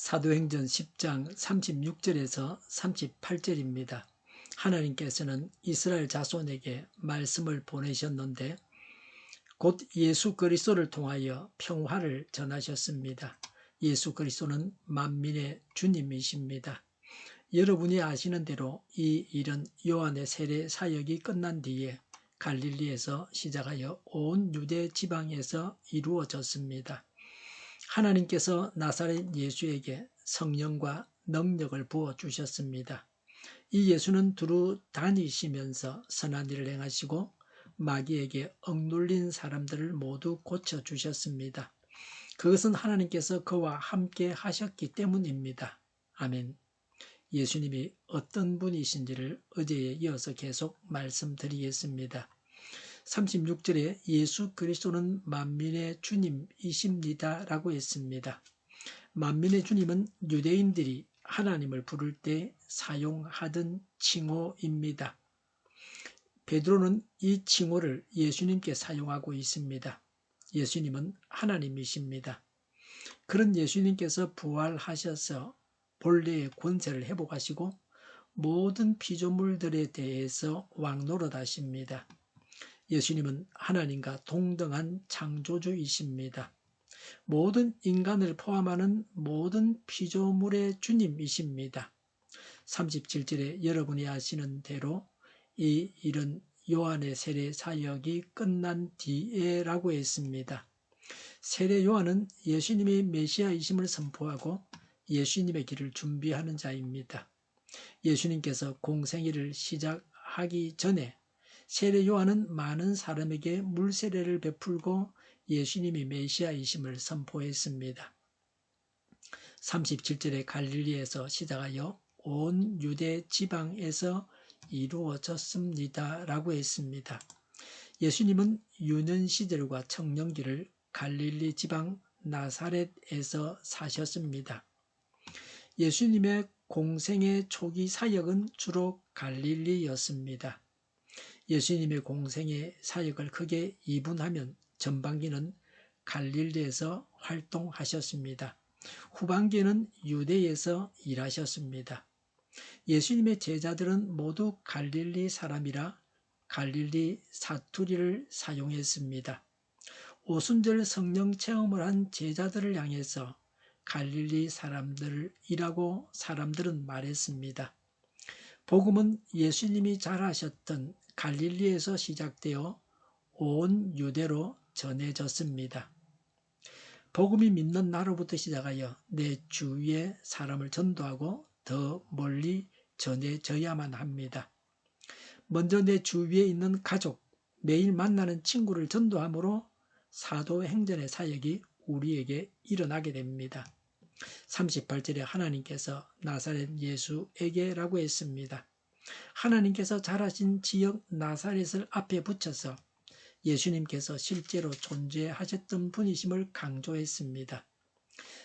사도행전 10장 36절에서 38절입니다. 하나님께서는 이스라엘 자손에게 말씀을 보내셨는데 곧 예수 그리스도를 통하여 평화를 전하셨습니다. 예수 그리스도는 만민의 주님이십니다. 여러분이 아시는 대로 이 일은 요한의 세례 사역이 끝난 뒤에 갈릴리에서 시작하여 온 유대 지방에서 이루어졌습니다. 하나님께서 나사렛 예수에게 성령과 능력을 부어주셨습니다. 이 예수는 두루 다니시면서 선한 일을 행하시고 마귀에게 억눌린 사람들을 모두 고쳐주셨습니다. 그것은 하나님께서 그와 함께 하셨기 때문입니다. 아멘. 예수님이 어떤 분이신지를 어제에 이어서 계속 말씀드리겠습니다. 36절에 예수 그리스도는 만민의 주님이십니다 라고 했습니다. 만민의 주님은 유대인들이 하나님을 부를 때 사용하던 칭호입니다. 베드로는 이 칭호를 예수님께 사용하고 있습니다. 예수님은 하나님이십니다. 그런 예수님께서 부활하셔서 본래의 권세를 회복하시고 모든 피조물들에 대해서 왕노릇하십니다. 예수님은 하나님과 동등한 창조주이십니다. 모든 인간을 포함하는 모든 피조물의 주님이십니다. 37절에 여러분이 아시는 대로 이 일은 요한의 세례 사역이 끝난 뒤에라고 했습니다. 세례 요한은 예수님이 메시아이심을 선포하고 예수님의 길을 준비하는 자입니다. 예수님께서 공생애를 시작하기 전에 세례 요한은 많은 사람에게 물세례를 베풀고 예수님이 메시아이심을 선포했습니다. 37절에 갈릴리에서 시작하여 온 유대 지방에서 이루어졌습니다 라고 했습니다. 예수님은 유년 시절과 청년기를 갈릴리 지방 나사렛에서 사셨습니다. 예수님의 공생의 초기 사역은 주로 갈릴리였습니다. 예수님의 공생의 사역을 크게 이분하면 전반기는 갈릴리에서 활동하셨습니다. 후반기에는 유대에서 일하셨습니다. 예수님의 제자들은 모두 갈릴리 사람이라 갈릴리 사투리를 사용했습니다. 오순절 성령 체험을 한 제자들을 향해서 갈릴리 사람들이라고 사람들은 말했습니다. 복음은 예수님이 자라셨던 갈릴리에서 시작되어 온 유대로 전해졌습니다. 복음이 믿는 나로부터 시작하여 내 주위의 사람을 전도하고 더 멀리 전해져야만 합니다. 먼저 내 주위에 있는 가족, 매일 만나는 친구를 전도함으로 사도행전의 사역이 우리에게 일어나게 됩니다. 38절에 하나님께서 나사렛 예수에게라고 했습니다. 하나님께서 자라신 지역 나사렛을 앞에 붙여서 예수님께서 실제로 존재하셨던 분이심을 강조했습니다.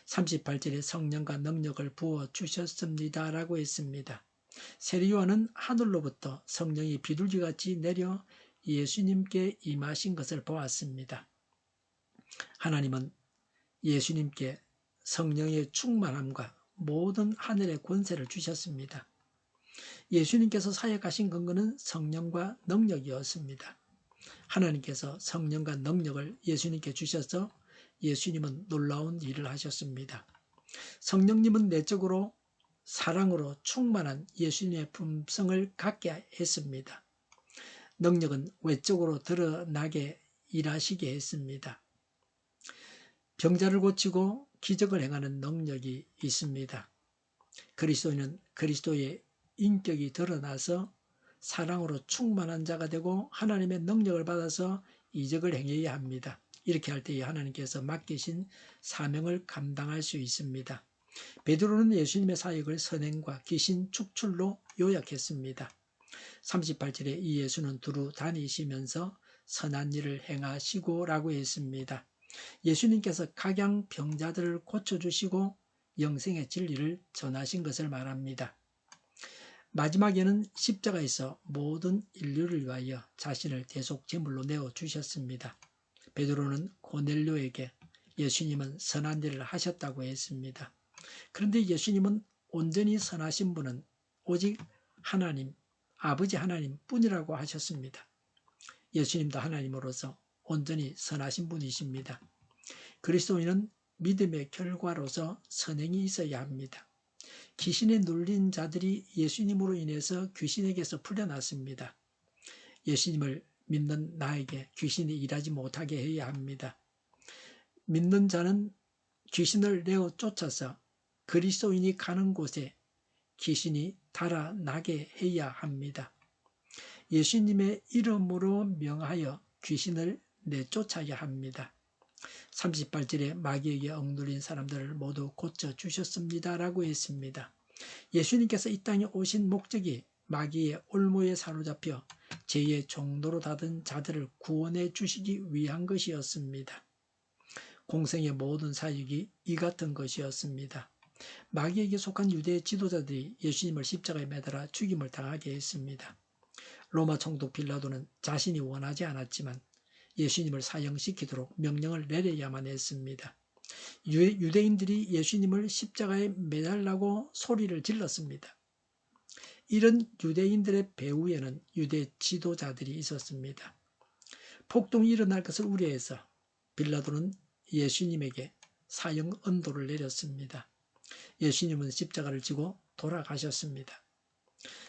38절에 성령과 능력을 부어주셨습니다 라고 했습니다. 세례 요한은 하늘로부터 성령이 비둘기같이 내려 예수님께 임하신 것을 보았습니다. 하나님은 예수님께 성령의 충만함과 모든 하늘의 권세를 주셨습니다. 예수님께서 사역하신 근거는 성령과 능력이었습니다. 하나님께서 성령과 능력을 예수님께 주셔서 예수님은 놀라운 일을 하셨습니다. 성령님은 내적으로 사랑으로 충만한 예수님의 품성을 갖게 했습니다. 능력은 외적으로 드러나게 일하시게 했습니다. 병자를 고치고 기적을 행하는 능력이 있습니다. 그리스도인은 그리스도의 인격이 드러나서 사랑으로 충만한 자가 되고 하나님의 능력을 받아서 이적을 행해야 합니다. 이렇게 할 때에 하나님께서 맡기신 사명을 감당할 수 있습니다. 베드로는 예수님의 사역을 선행과 귀신 축출로 요약했습니다. 38절에 이 예수는 두루 다니시면서 선한 일을 행하시고 라고 했습니다. 예수님께서 각양 병자들을 고쳐주시고 영생의 진리를 전하신 것을 말합니다. 마지막에는 십자가에서 모든 인류를 위하여 자신을 대속 제물로 내어주셨습니다. 베드로는 고넬료에게 예수님은 선한 일을 하셨다고 했습니다. 그런데 예수님은 온전히 선하신 분은 오직 하나님, 아버지 하나님 뿐이라고 하셨습니다. 예수님도 하나님으로서 온전히 선하신 분이십니다. 그리스도인은 믿음의 결과로서 선행이 있어야 합니다. 귀신에 눌린 자들이 예수님으로 인해서 귀신에게서 풀려났습니다. 예수님을 믿는 나에게 귀신이 일하지 못하게 해야 합니다. 믿는 자는 귀신을 내어 쫓아서 그리스도인이 가는 곳에 귀신이 달아나게 해야 합니다. 예수님의 이름으로 명하여 귀신을 내쫓아야 합니다. 38절에 마귀에게 억눌린 사람들을 모두 고쳐주셨습니다 라고 했습니다. 예수님께서 이 땅에 오신 목적이 마귀의 올무에 사로잡혀 죄의 종로로 닫은 자들을 구원해 주시기 위한 것이었습니다. 공생의 모든 사역이 이 같은 것이었습니다. 마귀에게 속한 유대 지도자들이 예수님을 십자가에 매달아 죽임을 당하게 했습니다. 로마 총독 빌라도는 자신이 원하지 않았지만 예수님을 사형시키도록 명령을 내려야만 했습니다. 유대인들이 예수님을 십자가에 매달라고 소리를 질렀습니다. 이런 유대인들의 배후에는 유대 지도자들이 있었습니다. 폭동이 일어날 것을 우려해서 빌라도는 예수님에게 사형 언도를 내렸습니다. 예수님은 십자가를 지고 돌아가셨습니다.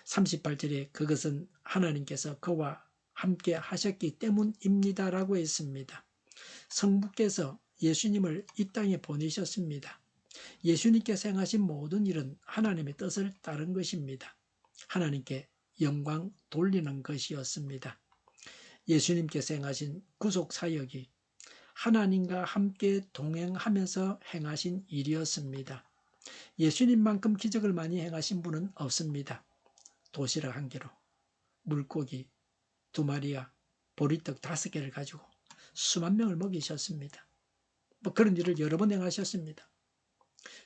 38절에 그것은 하나님께서 그와 함께 하셨기 때문입니다 라고 했습니다. 성부께서 예수님을 이 땅에 보내셨습니다. 예수님께서 행하신 모든 일은 하나님의 뜻을 따른 것입니다. 하나님께 영광 돌리는 것이었습니다. 예수님께서 행하신 구속사역이 하나님과 함께 동행하면서 행하신 일이었습니다. 예수님만큼 기적을 많이 행하신 분은 없습니다. 도시락 1개로 물고기 2마리와 보리떡 5개를 가지고 수만 명을 먹이셨습니다. 그런 일을 여러 번 행하셨습니다.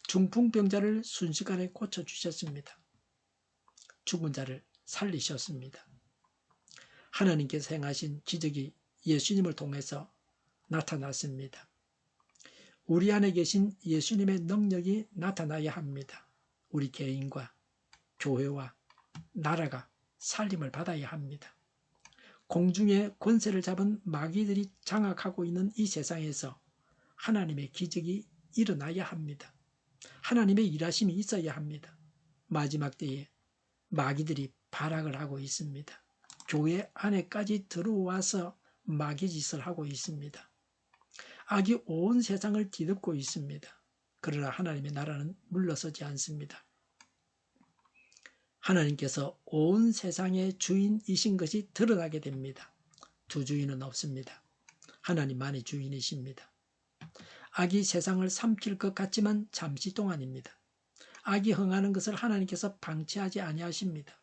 중풍병자를 순식간에 고쳐주셨습니다. 죽은 자를 살리셨습니다. 하나님께서 행하신 기적이 예수님을 통해서 나타났습니다. 우리 안에 계신 예수님의 능력이 나타나야 합니다. 우리 개인과 교회와 나라가 살림을 받아야 합니다. 공중의 권세를 잡은 마귀들이 장악하고 있는 이 세상에서 하나님의 기적이 일어나야 합니다. 하나님의 일하심이 있어야 합니다. 마지막 때에 마귀들이 발악을 하고 있습니다. 교회 안에까지 들어와서 마귀짓을 하고 있습니다. 악이 온 세상을 뒤덮고 있습니다. 그러나 하나님의 나라는 물러서지 않습니다. 하나님께서 온 세상의 주인이신 것이 드러나게 됩니다. 두 주인은 없습니다. 하나님만이 주인이십니다. 악이 세상을 삼킬 것 같지만 잠시 동안입니다. 악이 흥하는 것을 하나님께서 방치하지 아니하십니다.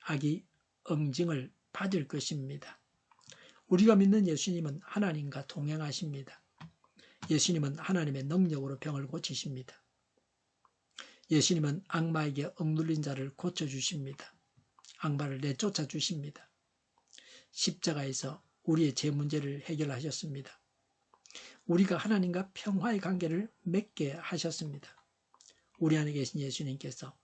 악이 응징을 받을 것입니다. 우리가 믿는 예수님은 하나님과 동행하십니다. 예수님은 하나님의 능력으로 병을 고치십니다. 예수님은 악마에게 억눌린 자를 고쳐주십니다. 악마를 내쫓아 주십니다. 십자가에서 우리의 죄 문제를 해결하셨습니다. 우리가 하나님과 평화의 관계를 맺게 하셨습니다. 우리 안에 계신 예수님께서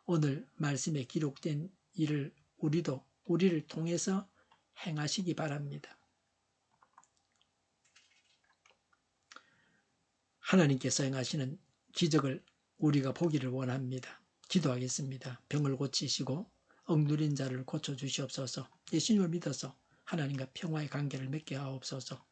오늘 말씀에 기록된 일을 우리를 통해서 행하시기 바랍니다. 하나님께서 행하시는 기적을 우리가 보기를 원합니다. 기도하겠습니다. 병을 고치시고 억눌린 자를 고쳐주시옵소서. 예수님을 믿어서 하나님과 평화의 관계를 맺게 하옵소서.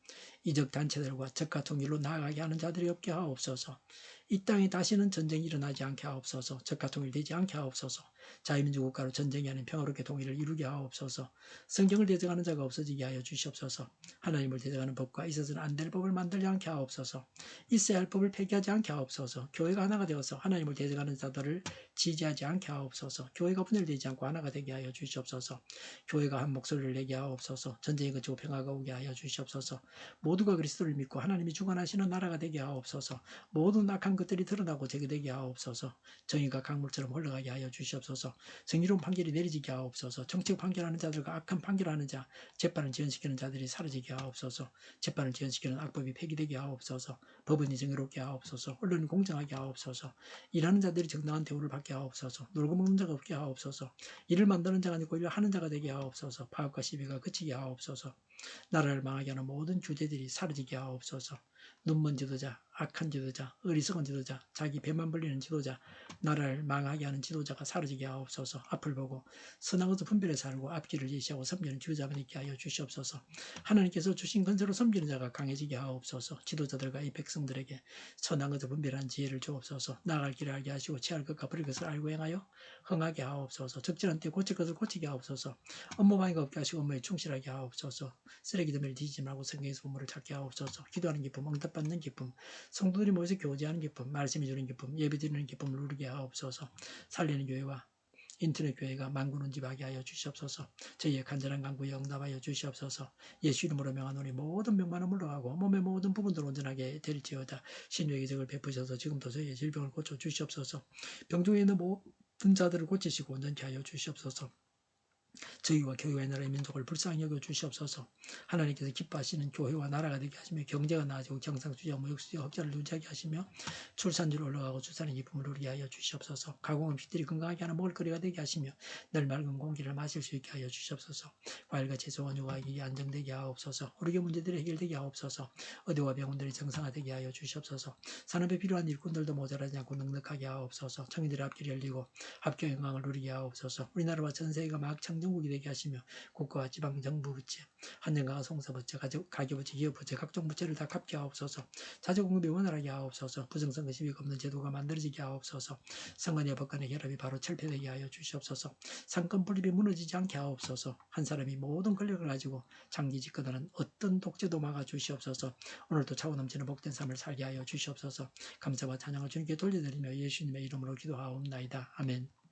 이적 단체들과 적과 통일로 나아가게 하는 자들이 없게 하옵소서. 이 땅에 다시는 전쟁이 일어나지 않게 하옵소서. 적과 통일되지 않게 하옵소서. 자유민주 국가로 전쟁이 아닌 평화롭게 통일을 이루게 하옵소서. 성경을 대적하는 자가 없어지게 하여 주시옵소서. 하나님을 대적하는 법과 있어서는 안 될 법을 만들지 않게 하옵소서. 있어야 할 법을 폐기하지 않게 하옵소서. 교회가 하나가 되어서 하나님을 대적하는 자들을 지지하지 않게 하옵소서. 교회가 분열되지 않고 하나가 되게 하여 주시옵소서. 교회가 한 목소리를 내게 하옵소서. 전쟁이 그치고 평화가 오게 하여 주시옵소서. 모두가 그리스도를 믿고 하나님이 주관하시는 나라가 되게 하옵소서. 모든 악한 것들이 드러나고 제거되게 하옵소서. 정의가 강물처럼 흘러가게 하여 주시옵소서. 정의로운 판결이 내려지게 하옵소서. 정책 판결하는 자들과 악한 판결하는 자, 재판을 지연시키는 자들이 사라지게 하옵소서. 재판을 지연시키는 악법이 폐기되게 하옵소서. 법원이 정의롭게 하옵소서. 언론이 공정하게 하옵소서. 일하는 자들이 정당한 대우를 받게 하옵소서. 놀고 먹는 자가 없게 하옵소서. 일을 만드는 자가 아니고 일을 하는 자가 되게 하옵소서. 파업과 시비가 그치게 하옵소서. 나라를 망하게 하는 모든 주제들이 사라지게 하옵소서. 눈먼 지도자, 악한 지도자, 어리석은 지도자, 자기 배만 벌리는 지도자, 나라를 망하게 하는 지도자가 사라지게 하옵소서. 앞을 보고 선한 것을 분별해 살고 앞길을 제시하고 섬기는 주자만 있게 하여 주시옵소서. 하나님께서 주신 건설로 섬기는 자가 강해지게 하옵소서. 지도자들과 이 백성들에게 선한 것을 분별한 지혜를 주옵소서. 나갈 길을 알게 하시고 취할 것과 버릴 것을 알고 행하여 흥하게 하옵소서. 적절한 때 고칠 것을 고치게 하옵소서. 업무방해가 없게 하시고 업무에 충실하게 하옵소서. 쓰레기 더미를 뒤지지 말고 성경에서 보물을 찾게 하옵소서. 기도하는 기쁨, 응답받는 기쁨, 성도들이 모여서 교제하는 기쁨, 말씀해 주는 기쁨, 예배드리는 기쁨을 누리게 하옵소서. 살리는 교회와 인터넷 교회가 만군운집하게 하여 주시옵소서. 저희의 간절한 간구에 응답하여 주시옵소서. 예수 이름으로 명하노니 모든 병만은 물러가고 몸의 모든 부분들 온전하게 될지어다. 신유의 기적을 베푸셔서 지금도 저희의 질병을 고쳐 주시옵소서. 병 중에 있는 모든 자들을 고치시고 온전케 하여 주시옵소서. 저희와 교회와 나라의 민족을 불쌍히 여겨 주시옵소서. 하나님께서 기뻐하시는 교회와 나라가 되게 하시며 경제가 나아지고 경상수지와 무역수지와 흑자를 유지하게 하시며 출산율 올라가고 출산의 기쁨을 누리게 하여 주시옵소서. 가공 음식들이 건강하게 하는 먹을거리가 되게 하시며 늘 맑은 공기를 마실 수 있게 하여 주시옵소서. 과일과 채소 원유가 안정되게 하옵소서. 우리의 문제들이 해결되게 하옵소서. 의대와 병원들이 정상화되게 하여 주시옵소서. 산업에 필요한 일꾼들도 모자라지 않고 넉넉하게 하옵소서. 청년들의 앞길이 열리고 합교 영광을 누리게 하옵소서. 우리나라와 전 세계가 막 청정국이 되게 하시며 국가와 지방 정부 부채, 한정가가 송사부채, 가계부채, 기업부채, 각종 부채를 다 갚게 하옵소서. 자재공급이 원활하게 하옵소서. 부정선거 시비가 없는 제도가 만들어지게 하옵소서. 선관위와 법관의 결합이 바로 철폐되게 하여 주시옵소서. 상권 분립이 무너지지 않게 하옵소서. 한 사람이 모든 권력을 가지고 장기 집권하는 어떤 독재도 막아 주시옵소서. 오늘도 차고 넘치는 복된 삶을 살게 하여 주시옵소서. 감사와 찬양을 주님께 돌려드리며 예수님의 이름으로 기도하옵나이다. 아멘.